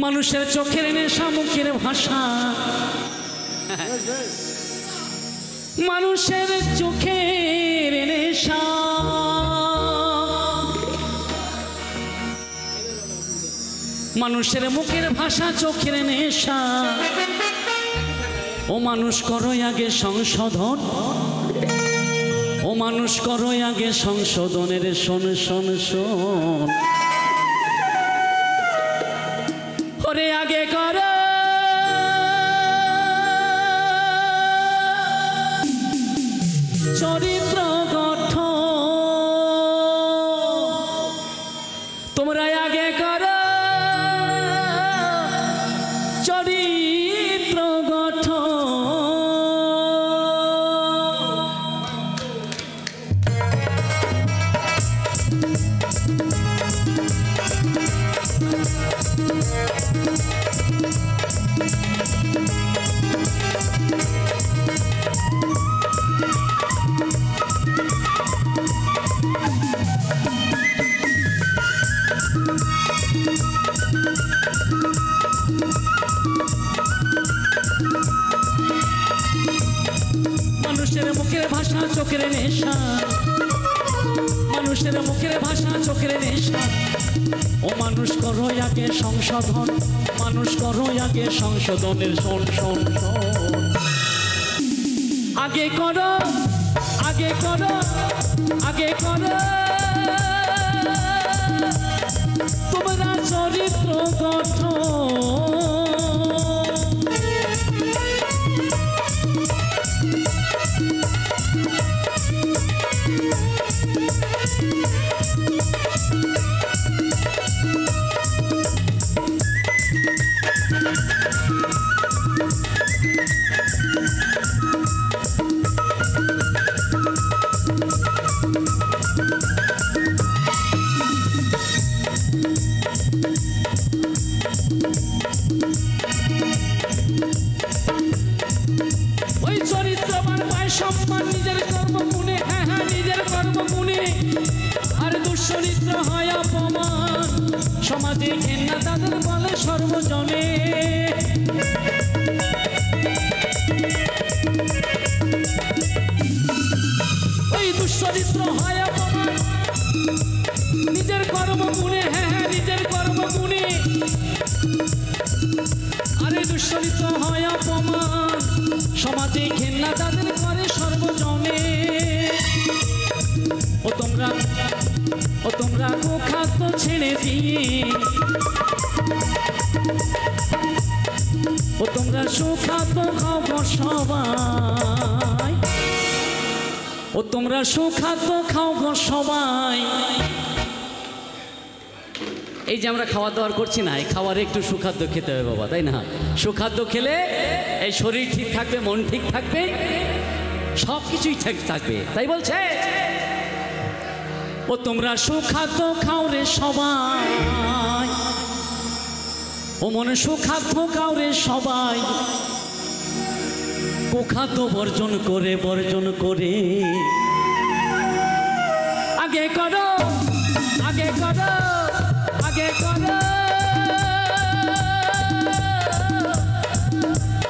মানুষের চোখের নেশা মুখের ভাষা, মানুষের চোখের নেশা, মানুষের মুখের ভাষা চোখের নেশা। ও মানুষ করো আগে সংশোধন, ও মানুষ করো আগে সংশোধনের শোন শোন শোন। ওরে আগে করো চরিত্র গঠন, তোমরা আগে করো চরিত্র গঠন। মানুষের মুখের ভাষা চোখের নেশা, মানুষের মুখের ভাষা চোখের নেশা। ও মানুষ করো আগে সংশোধন, মানুষ করো আগে সংশোধনের শোন শোন শোন। আগে করো আগে করো আগে করো তোমরা চরিত্র গঠন। ওই চরিত্রবান পায় সম্মান নিজের কর্ম গুণে, হ্যাঁ হ্যাঁ নিজের কর্ম গুণে। আর দুশ্চরিত্র হয় অপমান, সমাজে ঘেন্না তাদের বলে সর্বজনে। ওই দুশ্চরিত্র হয় অপমান নিজের কর্ম গুণে, হ্যাঁ হ্যাঁ নিজের কর্ম গুণে। আরে দুশ্চরিত্র হয় অপমান, সমাজে ঘেন্না তাদের করে সর্বজনে। ও তোমরা কুখাদ্য ছেড়ে দিয়ে, ও তোমরা সুখাদ্য খাও গো সবাই, ও তোমরা সুখাদ্য খাও গো সবাই। এই যে আমরা খাওয়া দাওয়ার করছি না, এই খাওয়ার একটু সুখাদ্য খেতে হবে বাবা, তাই না? সুখাদ্য খেলে এই শরীর ঠিক থাকবে, মন ঠিক থাকবে, সব কিছুই ঠিক থাকবে। তাই বলছে ও তোমরা সুখাদ্য খাও রে সবাই, ও মনে সুখাদ্য খাও রে সবাই। কুখাদ্য বর্জন করে বর্জন করে আগে করো আগে করো আগে করো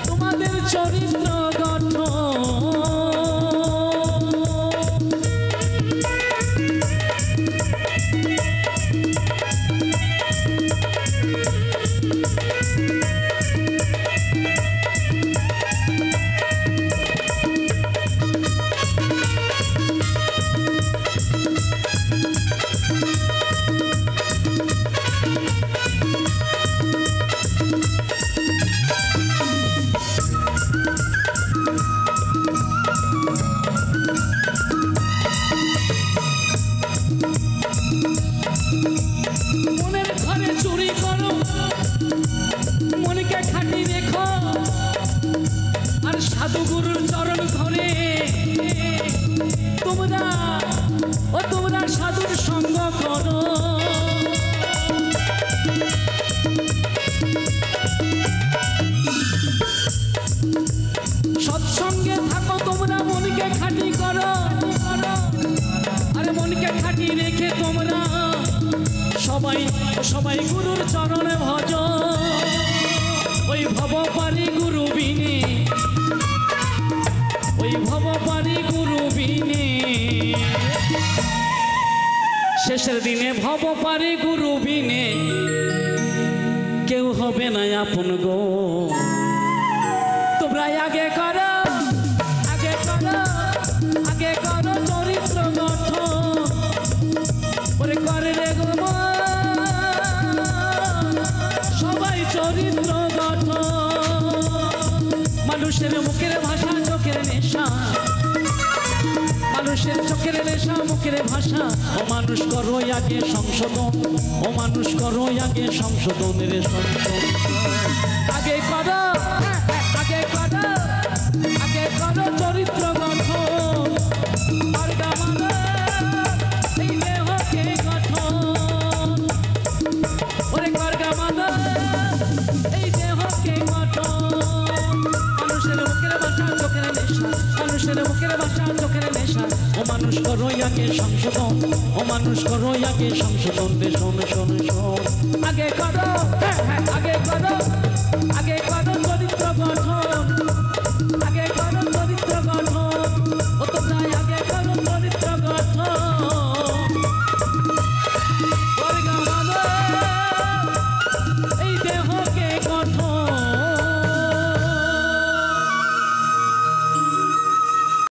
তোমাদের চরিত্র গঠন। মনের ঘরে চুরি করো, মনকে খাটি রেখো, আর সাধু গুরুর চরণ ধরে তোমরা সাধুর সঙ্গ করো। সৎসঙ্গে থাকো তোমরা, মনকে খাটি করো, আরে মনকে খাটি রেখে তোমরা সবাই সবাই গুরুর চরণে ভজন। শেষের দিনে ভব পারে গুরু বিনে কেউ হবে না আপন গো। তোমরা আগে করো চরিত্র গঠন করে করে রে গো সবাই চরিত্র গঠন। মানুষের মুখের ভাষা চোখের নেশা, মানুষের চোখের নেশা মুখের ভাষা। ও মানুষ করো আগে সংশোধন, ও মানুষ করো আগে সংশোধনের সংশোধন। আগে করো চরিত্র গঠন, এই দেহকে গঠন ওরে করগা মানো এই দেহকে গঠন। মানুষের মুখের ভাষা চোখের নেশা, মানুষের মুখের ভাষা চোখের নেশা। ও মানুষ করো আগে সংশোধন, ও মানুষ করো আগে সংশোধন রে শোন শোন শোন। আগে করো